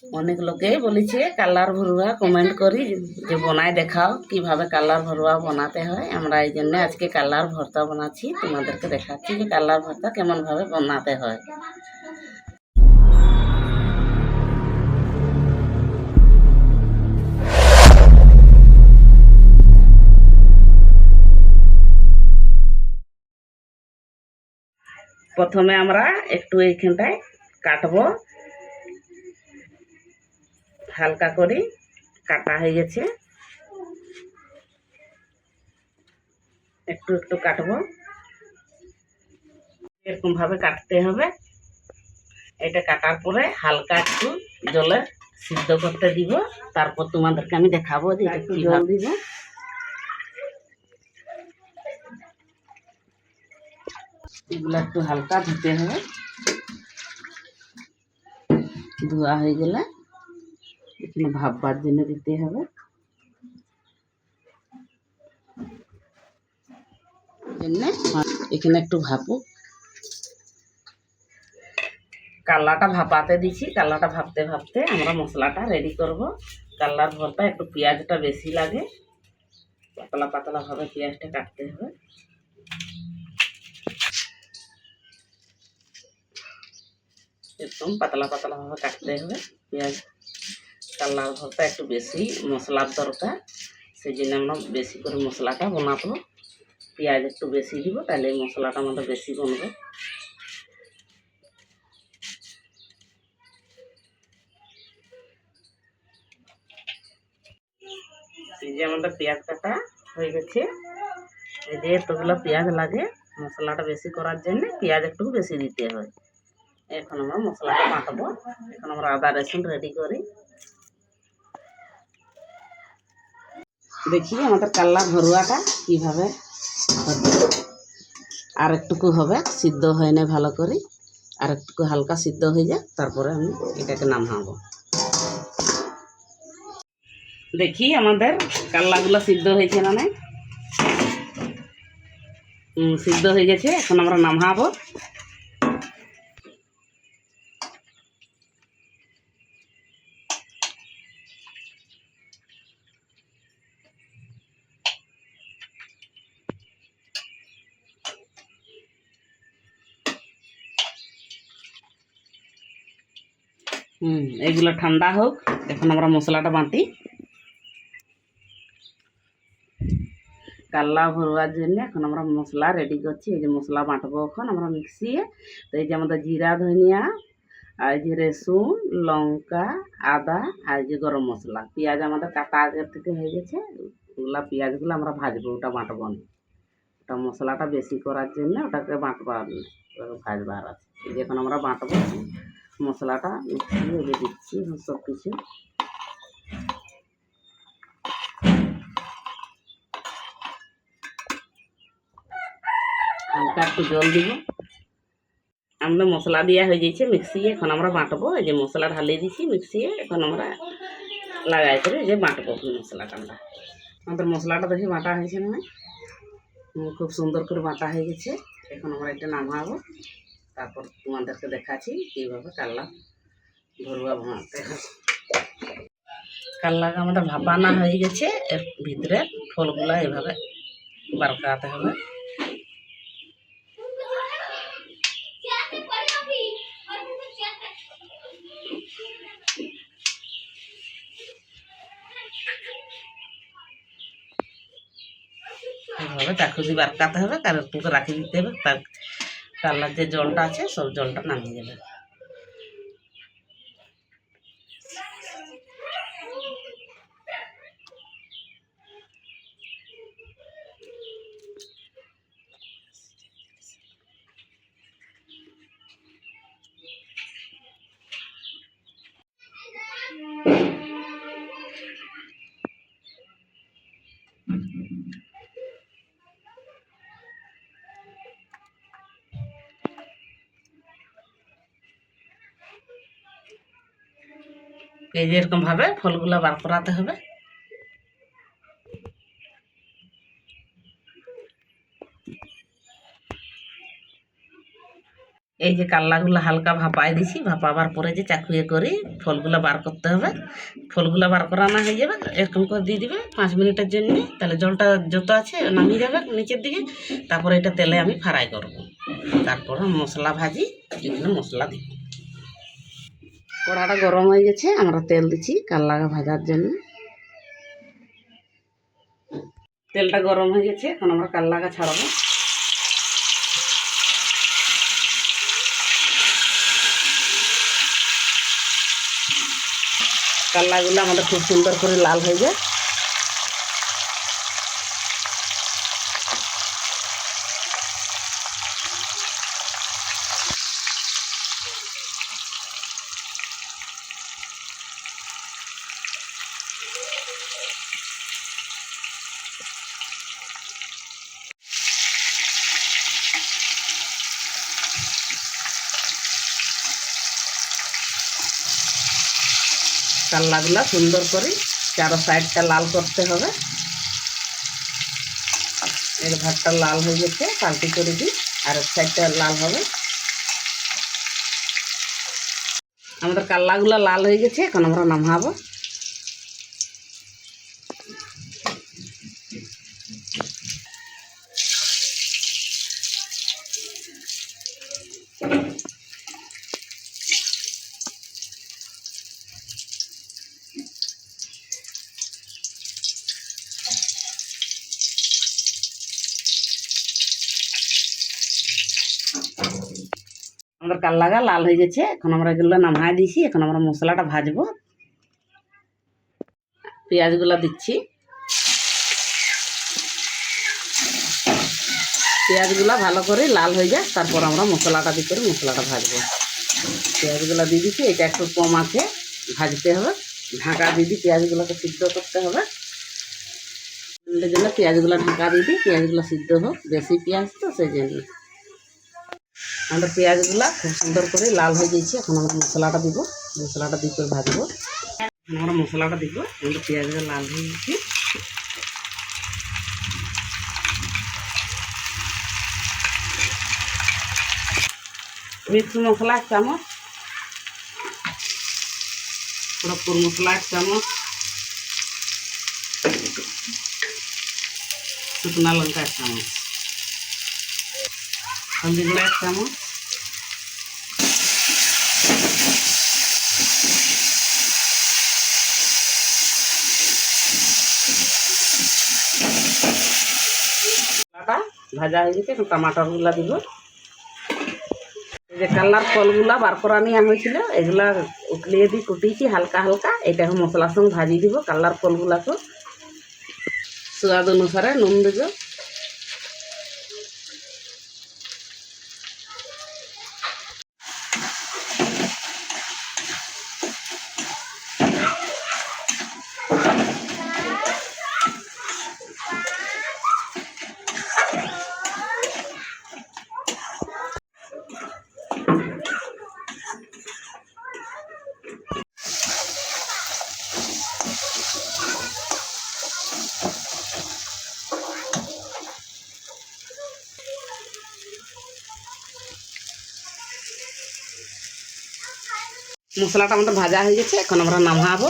অনেক লোকেই বলেছে কালার ভরুয়া কমেন্ট করি যে বনায় দেখাও কিভাবে কালার ভরুয়া বানাতে হয়। আমরা এই জন্য আজকে কালার ভর্তা বানাচ্ছি, তোমাদেরকে দেখাচ্ছি যে কালার ভর্তা কেমন ভাবে বানাতে হয়। প্রথমে আমরা একটু এইখানটায় কাটবো, হালকা করে কাটা হয়ে গেছে, একটু একটু কাটবো, এরকম ভাবে কাটতে হবে। এটা কাটার পরে হালকা একটু জলে সিদ্ধ করতে দিব, তারপর তোমাদেরকে আমি দেখাবো যে একটু জল দিব। এগুলো একটু হালকা ধুতে হবে, ধোয়া হয়ে গেলে এখানে ভাববার জন্য দিতে হবে। এখানে একটু ভাপুক, কাল্লাটা ভাপাতে দিছি। কাল্লাটা ভাপতে ভাপতে আমরা মশলাটা রেডি করব। কাল্লার ভর্তা একটু পেঁয়াজটা বেশি লাগে, পাতলা পাতলা ভাবে পেঁয়াজটা কাটতে হবে। একদম পাতলা পাতলা ভাবে কাটতে হবে পেঁয়াজ। কাল্লার ভর্তা একটু বেশি মশলার দরকার, সেই জন্য আমরা বেশি করে মশলাটা বানাবো। পেঁয়াজ একটু বেশি দিব, তাহলে এই মশলাটা আমাদের বেশি বানবে। এই যে আমাদের পেঁয়াজ কাটা হয়ে গেছে। এই যে এতগুলো পেঁয়াজ লাগে মশলাটা বেশি করার জন্য, পেঁয়াজ একটু বেশি দিতে হয়। এখন আমরা মশলাটা বাটবো। এখন আমরা আদা রসুন রেডি করি। দেখি আমাদের কাল্লা ভরুয়াটা কিভাবে হচ্ছে। আর একটুকু হবে, সিদ্ধ হয় না ভালো করে, আর একটুকু হালকা সিদ্ধ হয়ে যায়, তারপরে আমি এটাকে নামাবো। দেখি আমাদের কাল্লাগুলো সিদ্ধ হয়েছে না নাই। সিদ্ধ হয়ে গেছে, এখন আমরা নামাবো। এগুলো ঠান্ডা হোক, এখন আমরা মশলাটা বাটি। কাল্লা ভরবার জন্য এখন আমরা মশলা রেডি করছি। এই যে মশলা বাটবো এখন আমরা মিক্সিয়ে। তো এই যে আমাদের জিরা ধনিয়া, আর এই যে রসুন লঙ্কা আদা, আর এই যে গরম মশলা। পেঁয়াজ আমাদের কাটা আগের থেকে হয়ে গেছে, ওগুলা পেঁয়াজগুলো আমরা ভাজবো, ওটা বাটবো না। ওটা মশলাটা বেশি করার জন্য ওটাকে বাটবার ভাজবার আছে। এই যে এখন আমরা বাটবো মশলাটা, মিক্সিয়ে দিচ্ছি সব কিছু। হালকা একটু জল দিব। আমাদের মশলা দেওয়া হয়ে যাচ্ছে মিক্সি, এখন আমরা বাটবো। এই যে মশলা ঢালিয়ে দিচ্ছি মিক্সি, এখন আমরা লাগাই করে এই যে বাটবো মশলাটা। আমাদের মশলাটা দেখি বাটা হয়েছে না, খুব সুন্দর করে বাটা হয়ে গেছে। এখন আমরা এটা নামাবো, তারপর তোমাদেরকে দেখাচ্ছি কীভাবে কাল্লা ভরুয়া বানাতে হয়। কাল্লাটা আমাদের ভাপানা হয়ে গেছে, এর ভিতরে ফলগুলা এভাবে বার করাতে হবে। এইভাবে চাকুজি বার করতে হবে, কারণ একটু রাখি দিতে হবে, তার কাল্লার যে জলটা আছে সব জলটা নামিয়ে যাবে। এই যে এরকম ভাবে ফলগুলা বার করাতে হবে। এই যে কাল্লাগুলো হালকা ভাপায় দিছি, ভাপাবার পরে যে চাকুয়ে করে ফলগুলো বার করতে হবে। ফলগুলো বার করানো হয়ে যাবে, এরকম করে দিয়ে দিবে 5 মিনিটের জন্য, তাহলে জলটা যত আছে নামিয়ে যাবে নিচের দিকে। তারপরে এটা তেলে আমি ফ্রাই করব, তারপরে মশলা ভাজি, এখানে মশলা দিব। কড়াটা গরম হয়ে গেছে, আমরা তেল দিচ্ছি কাল্লাগা ভাজার জন্য। তেলটা গরম হয়ে গেছে, এখন আমরা কাল্লাগা ছাড়াবো। কাল্লাগুলো আমাদের খুব সুন্দর করে লাল হয়ে যায়। কাল্লাগুলা সুন্দর করে চারো সাইডটা লাল করতে হবে। এর ভাতটা লাল হয়ে গেছে, পাল্টি করে দিই, আর এক সাইডটা লাল হবে। আমাদের কাল্লাগুলা লাল হয়ে গেছে, এখন আমরা নামাবো। আমাদের কাল্লাগা লাল হয়ে গেছে, এখন আমরা এগুলো নামাই দিয়েছি। এখন আমরা মশলাটা ভাজবো। পেঁয়াজগুলো দিচ্ছি, পেঁয়াজগুলো ভালো করে লাল হয়ে যায়, তারপর আমরা মশলাটা দিয়ে করে মশলাটা ভাজবো। পেঁয়াজগুলো দিয়ে দিচ্ছি, এটা একটু কম আছে ভাজতে হবে, ঢাকা দিয়ে দিই, পেঁয়াজগুলোকে সিদ্ধ করতে হবে। এর জন্য পেঁয়াজগুলো ঢাকা দিয়ে দিই, পেঁয়াজগুলো সিদ্ধ হোক, বেশি পেঁয়াজ তো সেই জন্য। আমাদের পেঁয়াজগুলো খুব সুন্দর করে লাল হয়ে গেছে, এখন আমরা মশলাটা দিব, মশলাটা দিয়ে করে ভাজবো। আমরা মশলাটা দিব, আমাদের পেঁয়াজগুলো লাল হয়ে গেছে। মিক্স মশলা 1 চামচ, খড়গপুর মশলা 1 চামচ, শুকনা লঙ্কা 1 চামচ, হলদি গুঁড়া 1 চামচ, ভাজা হয়ে গেছে, এখন টমাটোগুলা দিব। এই যে কাল্লার ফলগুলা বার করা নিয়ে হয়েছিল, এগুলা উতলিয়ে দিয়ে কুটিয়েছি হালকা হালকা, এটা এখন মশলার সঙ্গে ভাজিয়ে দিব। কাল্লার ফলগুলাকে স্বাদ অনুসারে নুন দিব। মশলাটা আমাদের ভাজা হয়ে গেছে, এখন আমরা নামাবো।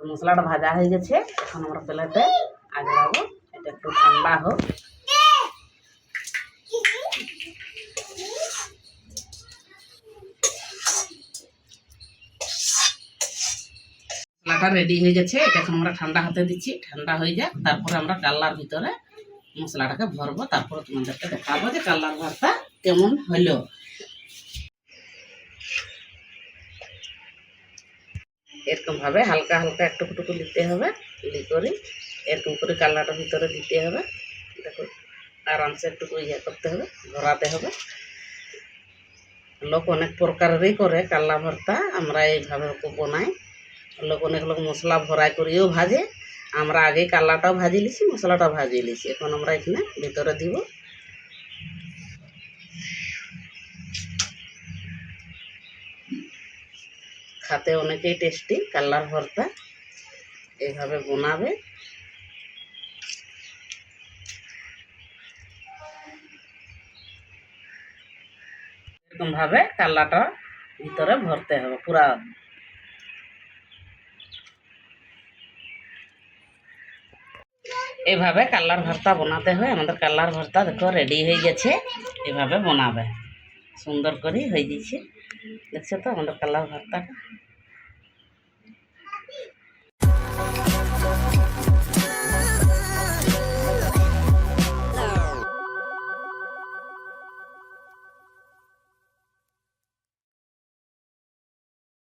মশলাটা ভাজা হয়ে গেছে, এখন আমরা প্লেটে আজড়াবো। এটা একটু ঠান্ডা হোক। মশলাটা রেডি হয়ে গেছে, এটা এখন আমরা ঠান্ডা হতে দিচ্ছি, ঠান্ডা হয়ে যাক, তারপরে আমরা কাল্লার ভিতরে মশলাটাকে ভরবো, তারপরে তোমাদেরকে দেখাবো যে কাল্লার ভর্তা কেমন হলো। এরকম ভাবে হালকা হালকা একটু নিতে হবে, করে এরকম করে কাল্লাটার ভিতরে দিতে হবে। দেখো আরামসে একটু ইয়ে করতে হবে, ভরাতে হবে। লোক অনেক প্রকারেরই করে কাল্লা ভর্তা, আমরা এইভাবে বানাই। লোক অনেক লোক মশলা ভরাই করিও ভাজে, আমরা আগে কাল্লাটাও ভাজি লিছি, মশলাটাও ভাজি লিছি। এখন আমরা এখানে ভিতরে দিব। খাতে অনেকেই টেস্টি কাল্লার ভর্তা, এইভাবে বানাবে। এরকমভাবে কাল্লাটা ভিতরে ভরতে হবে পুরা। এইভাবে কাল্লার ভর্তা বানাতে হয়। আমাদের কাল্লার ভর্তা দেখো রেডি হয়ে গেছে। এভাবে বানাবে, সুন্দর করে হয়ে গেছে। দেখছো তো আমাদের কাল্লার ভর্তাটা।